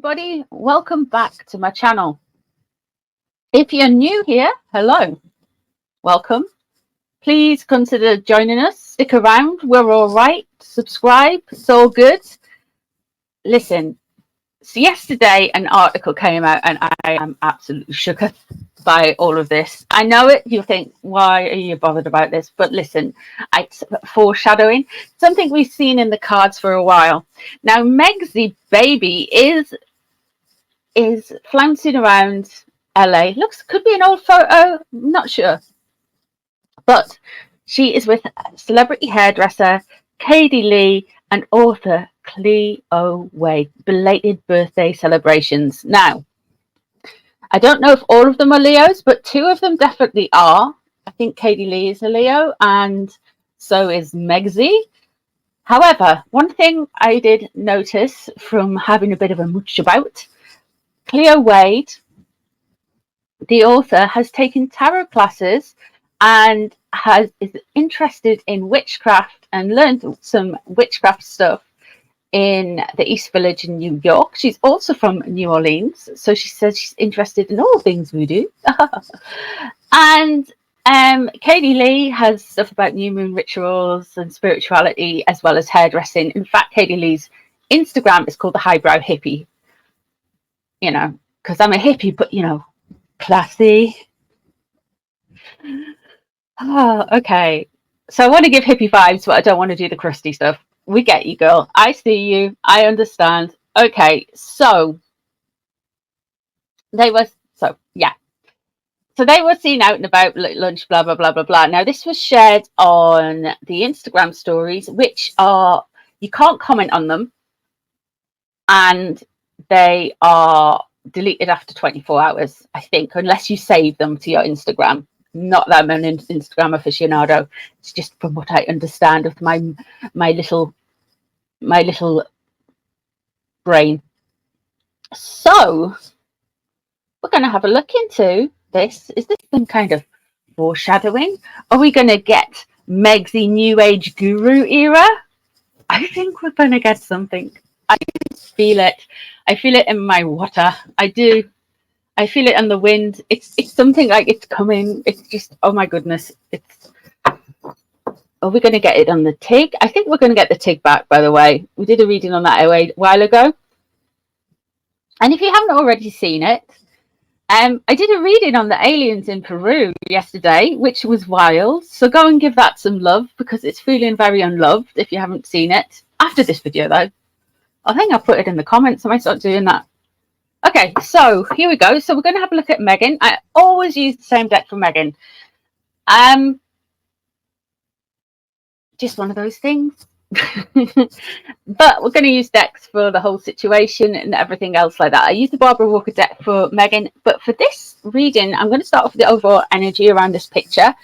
everybody, welcome back to my channel. If you're new here, hello, welcome. Please consider joining us, stick around, we're all right, subscribe, it's all good. Listen, so yesterday an article came out and I am absolutely shook by all of this. I know it, you'll think, why are you bothered about this? But listen, it's foreshadowing, something we've seen in the cards for a while. Now, Megzy baby is flouncing around LA. Could be an old photo, I'm not sure. But she is with celebrity hairdresser Katie Lee and author Cleo Wade. Belated birthday celebrations. Now, I don't know if all of them are Leos, but two of them definitely are. I think Katie Lee is a Leo and so is Megzy. However, one thing I did notice from having a bit of a mooch about, Cleo Wade, the author, has taken tarot classes and is interested in witchcraft and learned some witchcraft stuff in the East Village in New York. She's also from New Orleans, so she says she's interested in all things voodoo. And Katie Lee has stuff about new moon rituals and spirituality as well as hairdressing. In fact, Katie Lee's Instagram is called the Highbrow Hippie. You know, because I'm a hippie, but classy. Oh, okay. So I want to give hippie vibes, but I don't want to do the crusty stuff. We get you, girl. I see you. I understand. Okay, so they were So they were seen out and about at lunch, blah blah blah blah blah. Now this was shared on the Instagram stories, which are, you can't comment on them, and they are deleted after 24 hours, I think, unless you save them to your Instagram. Not that I'm an Instagram aficionado. It's just from what I understand of my little brain. So we're going to have a look into this. Is this some kind of foreshadowing? Are we going to get Megzy New Age Guru era? I think we're going to get something. I feel it. I feel it in my water. I do. I feel it on the wind. It's something like it's coming. It's just, oh my goodness. Are we going to get it on the TIG? I think we're going to get the TIG back, by the way. We did a reading on that a while ago. And if you haven't already seen it, I did a reading on the aliens in Peru yesterday, which was wild. So go and give that some love because it's feeling very unloved if you haven't seen it. After this video, though. I think I'll put it in the comments. I might start doing that. Okay, so here we go. So we're going to have a look at Megan. I always use the same deck for Megan. Just one of those things. But we're going to use decks for the whole situation and everything else like that. I use the Barbara Walker deck for Megan, but for this reading, I'm going to start off with the overall energy around this picture.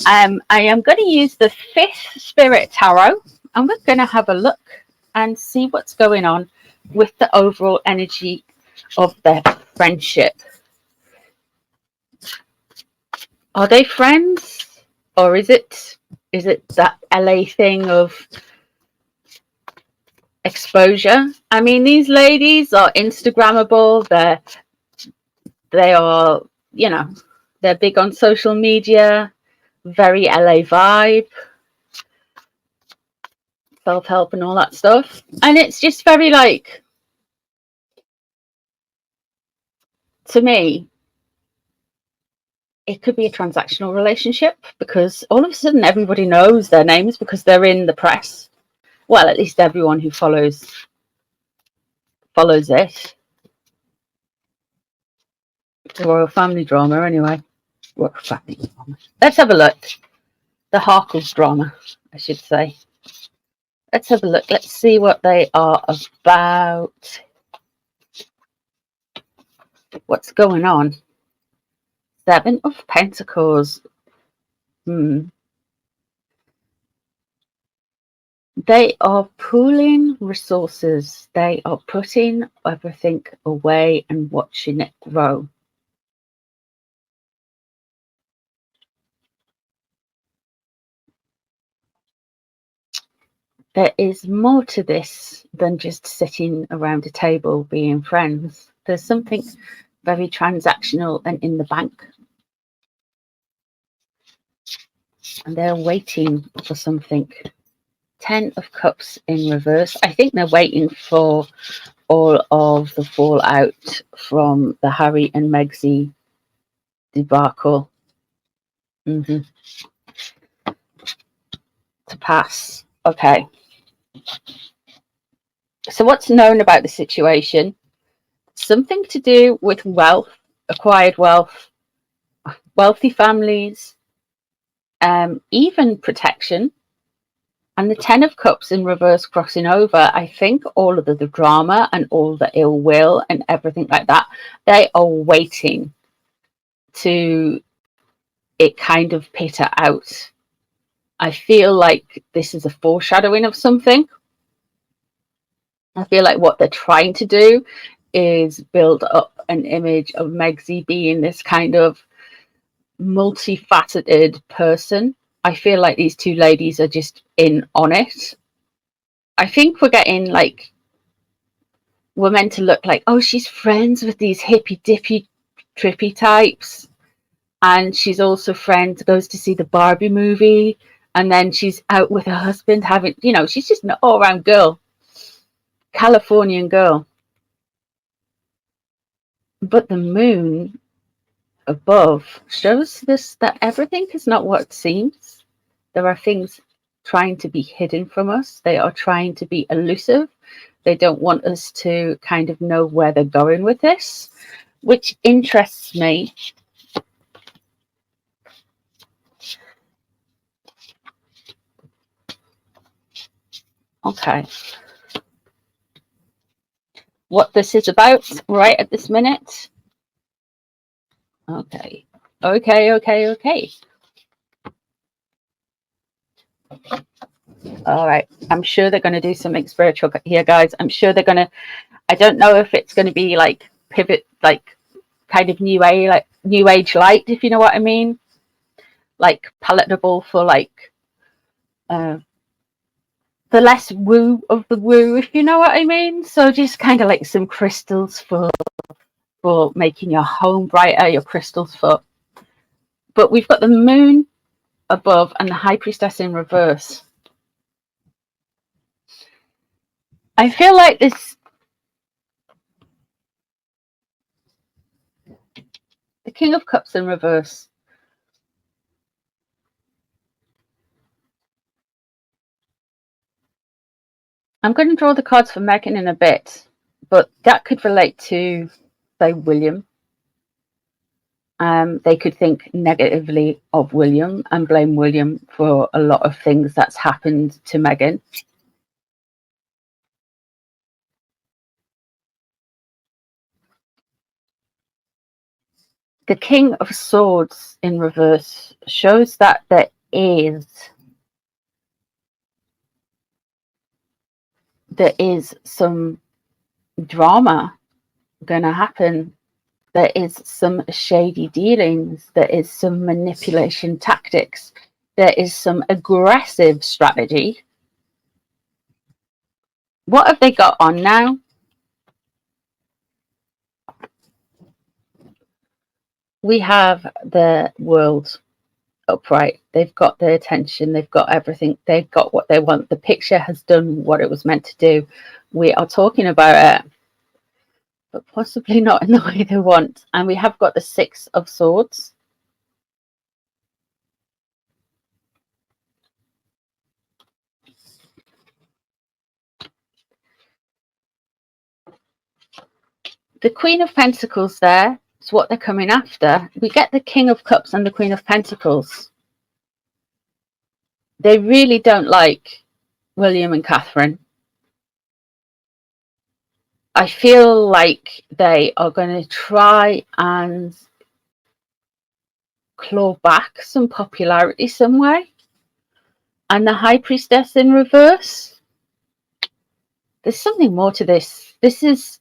I am going to use the 5th Spirit Tarot, and we're going to have a look and see what's going on with the overall energy of their friendship. Are they friends, or is it that LA thing of exposure? I mean, these ladies are Instagrammable. They are, they're big on social media, very LA vibe, self-help and all that stuff. And it's just very like, to me, it could be a transactional relationship because all of a sudden everybody knows their names because they're in the press. Well, at least everyone who follows it. It's a royal family drama anyway. Royal family drama. Let's have a look. The Harkles drama, I should say. Let's have a look. Let's see what they are about. What's going on? 7 of Pentacles. They are pooling resources. They are putting everything away and watching it grow. there is more to this than just sitting around a table being friends. There's something very transactional and in the bank. And they're waiting for something. 10 of Cups in reverse. I think they're waiting for all of the fallout from the Harry and Megxie debacle to pass. Okay. So what's known about the situation? Something to do with wealth, acquired wealth, wealthy families, even protection. And the 10 of Cups in reverse crossing over, I think all of the drama and all the ill will and everything like that, they are waiting to it kind of peter out. I feel like this is a foreshadowing of something. I feel like what they're trying to do is build up an image of Megxie being this kind of multifaceted person. I feel like these two ladies are just in on it. I think we're getting like, we're meant to look like, oh, she's friends with these hippy dippy trippy types, and she's also friends, goes to see the Barbie movie, and then she's out with her husband having, you know, she's just an all-around girl, Californian girl. But the moon above shows this, that everything is not what it seems. There are things trying to be hidden from us. They are trying to be elusive. They don't want us to kind of know where they're going with this, which interests me. Okay. What this is about right at this minute. Okay. Okay. All right. I'm sure they're going to do something spiritual here, guys. I'm sure they're going to, I don't know if it's going to be like pivot, like kind of new age light, if you know what I mean. Like palatable for like the less woo of the woo, if you know what I mean. So just kind of like some crystals for making your home brighter, your crystals for. But we've got the moon above and the high priestess in reverse. I feel like this, the King of Cups in reverse. I'm going to draw the cards for Meghan in a bit, but that could relate to, say, William. They could think negatively of William and blame William for a lot of things that's happened to Meghan. The King of Swords in reverse shows that there is some drama going to happen. There is some shady dealings. There is some manipulation tactics. There is some aggressive strategy. What have they got on now? We have the world upright. They've got their attention. They've got everything. They've got what they want. The picture has done what it was meant to do. We are talking about it, but possibly not in the way they want. And we have got the Six of Swords. The Queen of Pentacles there is what they're coming after. We get the King of Cups and the Queen of Pentacles. They really don't like William and Catherine. I feel like they are going to try and claw back some popularity some way. And the High Priestess in reverse. There's something more to this. This is,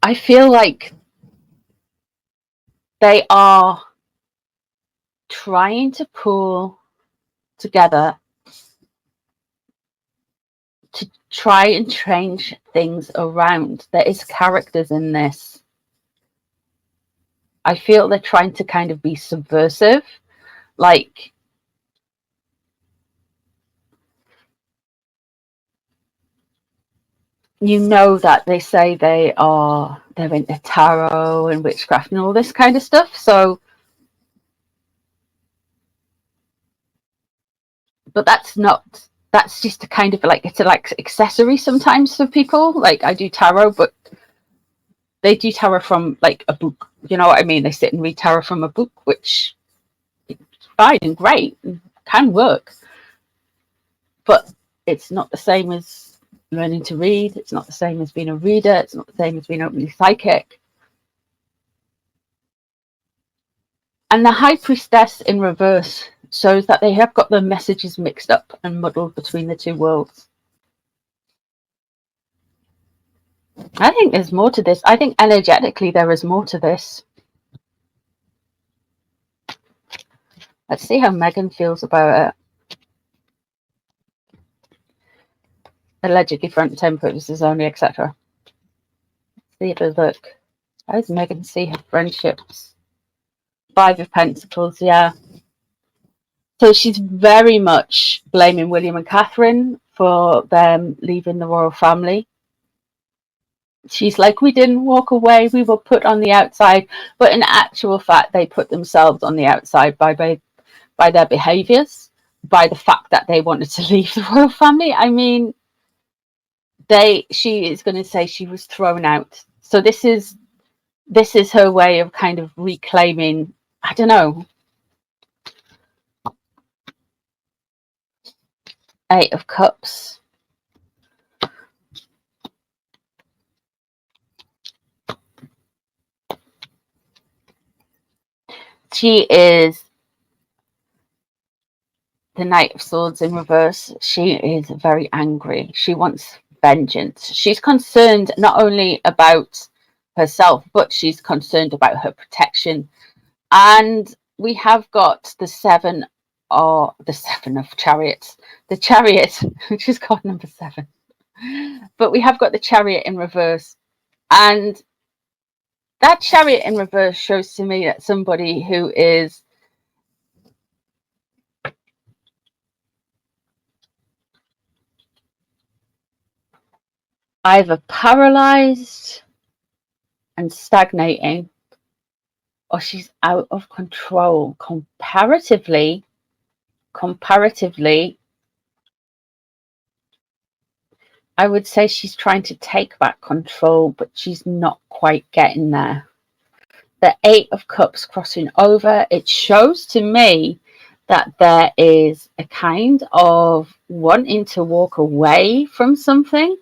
I feel like they are trying to pull together try and change things around. There is characters in this. I feel they're trying to kind of be subversive, like you know that they say they're into tarot and witchcraft and all this kind of stuff. So, but that's just a kind of like, it's a like accessory sometimes for people. Like I do tarot, but they do tarot from like a book. You know what I mean? They sit and read tarot from a book, which is fine and great and can work. But it's not the same as learning to read. It's not the same as being a reader. It's not the same as being openly psychic. And the High Priestess in reverse shows that they have got the messages mixed up and muddled between the two worlds. I think there's more to this. I think energetically there is more to this. Let's see how Megan feels about it. Allegedly front tempers is only, etc. See if there's look. How does Megan see her friendships? 5 of Pentacles, yeah. So she's very much blaming William and Catherine for them leaving the royal family. She's like, we didn't walk away, we were put on the outside. But in actual fact, they put themselves on the outside by their behaviours, by the fact that they wanted to leave the royal family. I mean, she is going to say she was thrown out. So this is her way of kind of reclaiming, I don't know. 8 of Cups. She is the Knight of Swords in reverse. She is very angry. She wants vengeance. She's concerned not only about herself, but she's concerned about her protection. And we have got the 7 of Chariots. The Chariot, which is card number 7. But we have got the Chariot in reverse. And that Chariot in reverse shows to me that somebody who is either paralyzed and stagnating, or she's out of control. Comparatively, I would say she's trying to take back control, but she's not quite getting there. The 8 of Cups crossing over, it shows to me that there is a kind of wanting to walk away from something.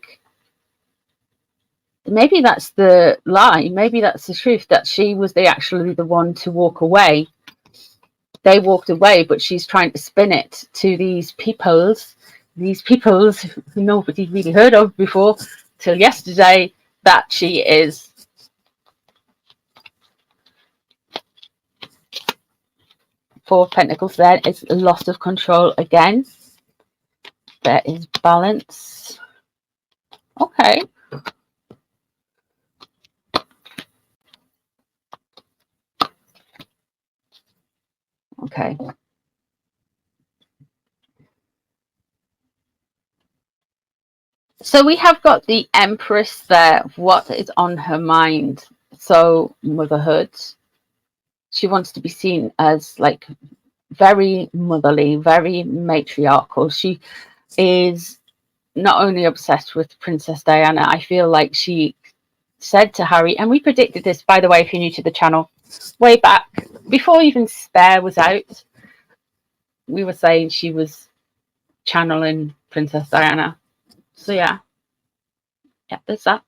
Maybe that's the lie, maybe that's the truth, that she was actually the one to walk away. They walked away, but she's trying to spin it to these peoples who nobody really heard of before till yesterday, that she is Four of Pentacles. There is loss of control again. There is balance. Okay. Okay. So we have got the Empress there. What is on her mind? So motherhood. She wants to be seen as like very motherly, very matriarchal. She is not only obsessed with Princess Diana, I feel like she said to Harry, and we predicted this, by the way, if you're new to the channel, way back, before even Spare was out, we were saying she was channeling Princess Diana. So yeah, there's that.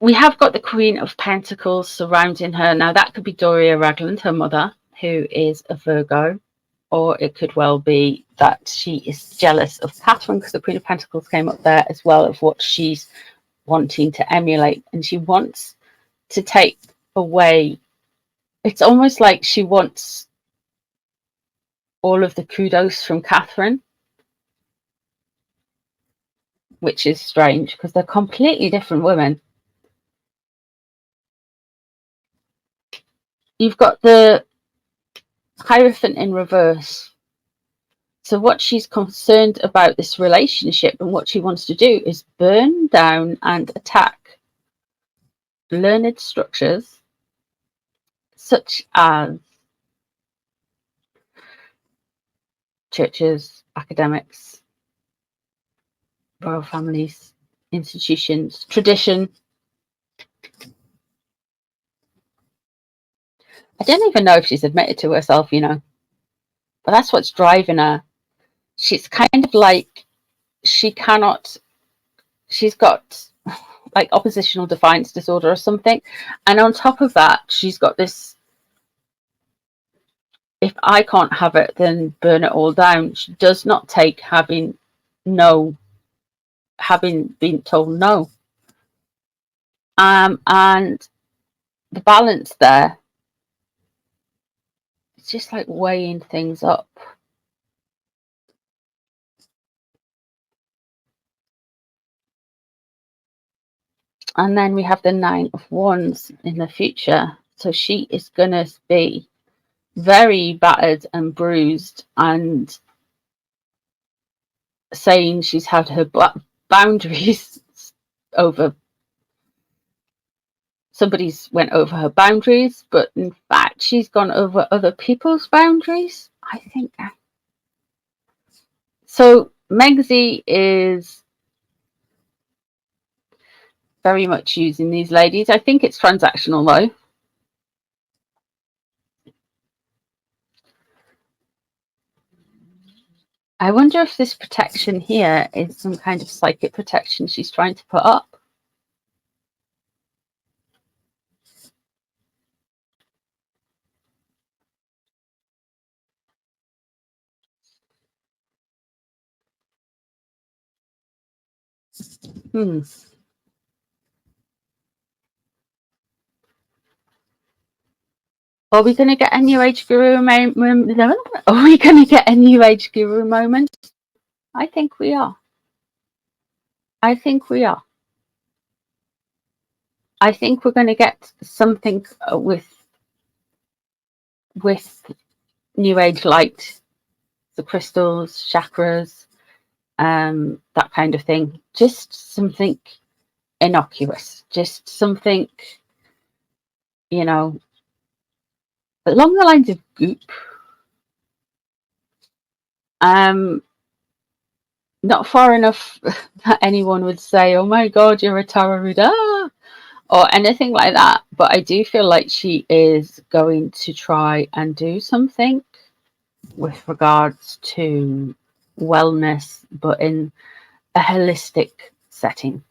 We have got the Queen of Pentacles surrounding her. Now that could be Doria Ragland, her mother, who is a Virgo, or it could well be that she is jealous of Catherine, because the Queen of Pentacles came up there as well, of what she's wanting to emulate, and she wants to take away. It's almost like she wants all of the kudos from Catherine, which is strange because they're completely different women. You've got the Hierophant in reverse. So what she's concerned about this relationship and what she wants to do is burn down and attack learned structures such as churches, academics, royal families, institutions, tradition. I don't even know if she's admitted to herself, but that's what's driving her. She's kind of like, she's got like oppositional defiance disorder or something. And on top of that, she's got this, if I can't have it, then burn it all down. She does not take having been told no. And the balance there, it's just like weighing things up. And then we have the Nine of Wands in the future. So she is going to be very battered and bruised and saying she's had her boundaries over. Somebody's went over her boundaries, but in fact, she's gone over other people's boundaries, I think. So Megzi is very much using these ladies. I think it's transactional though. I wonder if this protection here is some kind of psychic protection she's trying to put up. Are we going to get a New Age Guru moment? Are we going to get a New Age Guru moment? I think we are. I think we are. I think we're going to get something with New Age light, the crystals, chakras, that kind of thing. Just something innocuous. Just something, along the lines of goop. Not far enough that anyone would say, "Oh my God, you're a tarot reader," or anything like that. But I do feel like she is going to try and do something with regards to wellness, but in a holistic setting.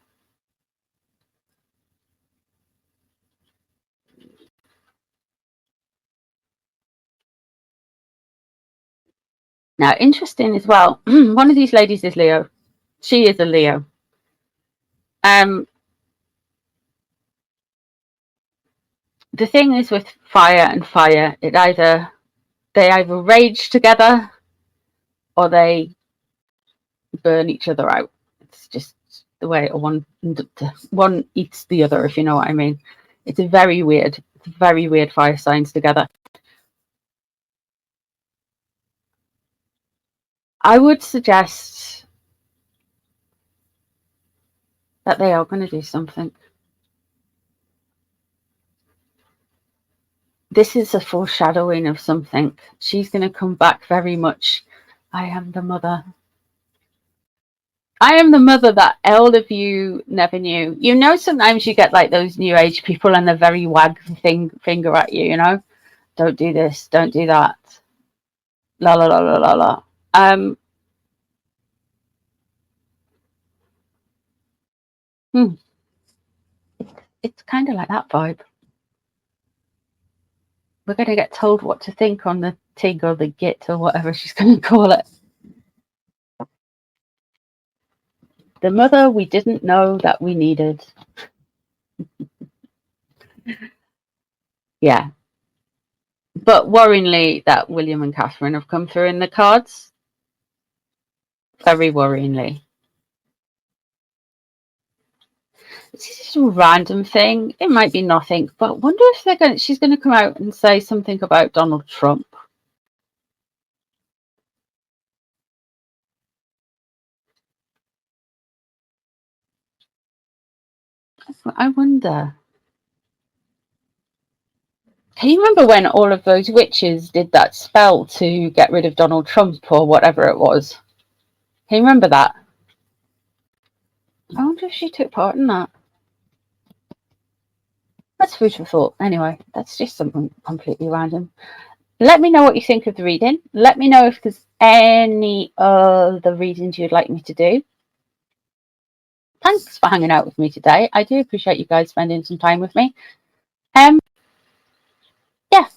Now, interesting as well, one of these ladies is Leo. She is a Leo. The thing is with fire and fire, they either rage together or they burn each other out. It's just the way one eats the other, if you know what I mean. It's very weird fire signs together. I would suggest that they are going to do something. This is a foreshadowing of something. She's going to come back very much. I am the mother. I am the mother that all of you never knew. Sometimes you get like those New Age people and they're very wag finger at you, Don't do this, don't do that. La la la la la la. It's kind of like that vibe. We're going to get told what to think on the TIG or the GIT or whatever she's going to call it. The mother we didn't know that we needed. Yeah. But worryingly, that William and Catherine have come through in the cards. Very worryingly. This is just a random thing. It might be nothing, but wonder if she's going to come out and say something about Donald Trump. I wonder. Can you remember when all of those witches did that spell to get rid of Donald Trump or whatever it was? Can you remember that? I wonder if she took part in that. That's food for thought. Anyway, that's just something completely random. Let me know what you think of the reading. Let me know if there's any other readings you'd like me to do. Thanks for hanging out with me today. I do appreciate you guys spending some time with me. Yeah.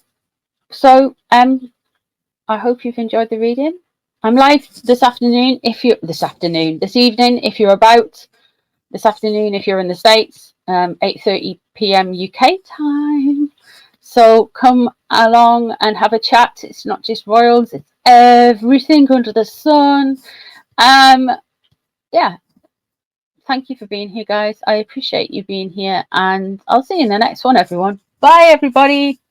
So I hope you've enjoyed the reading. I'm live this evening if you're about. This afternoon if you're in the States, 8:30 p.m. UK time. So come along and have a chat. It's not just royals, it's everything under the sun. Yeah. Thank you for being here, guys. I appreciate you being here, and I'll see you in the next one, everyone. Bye, everybody.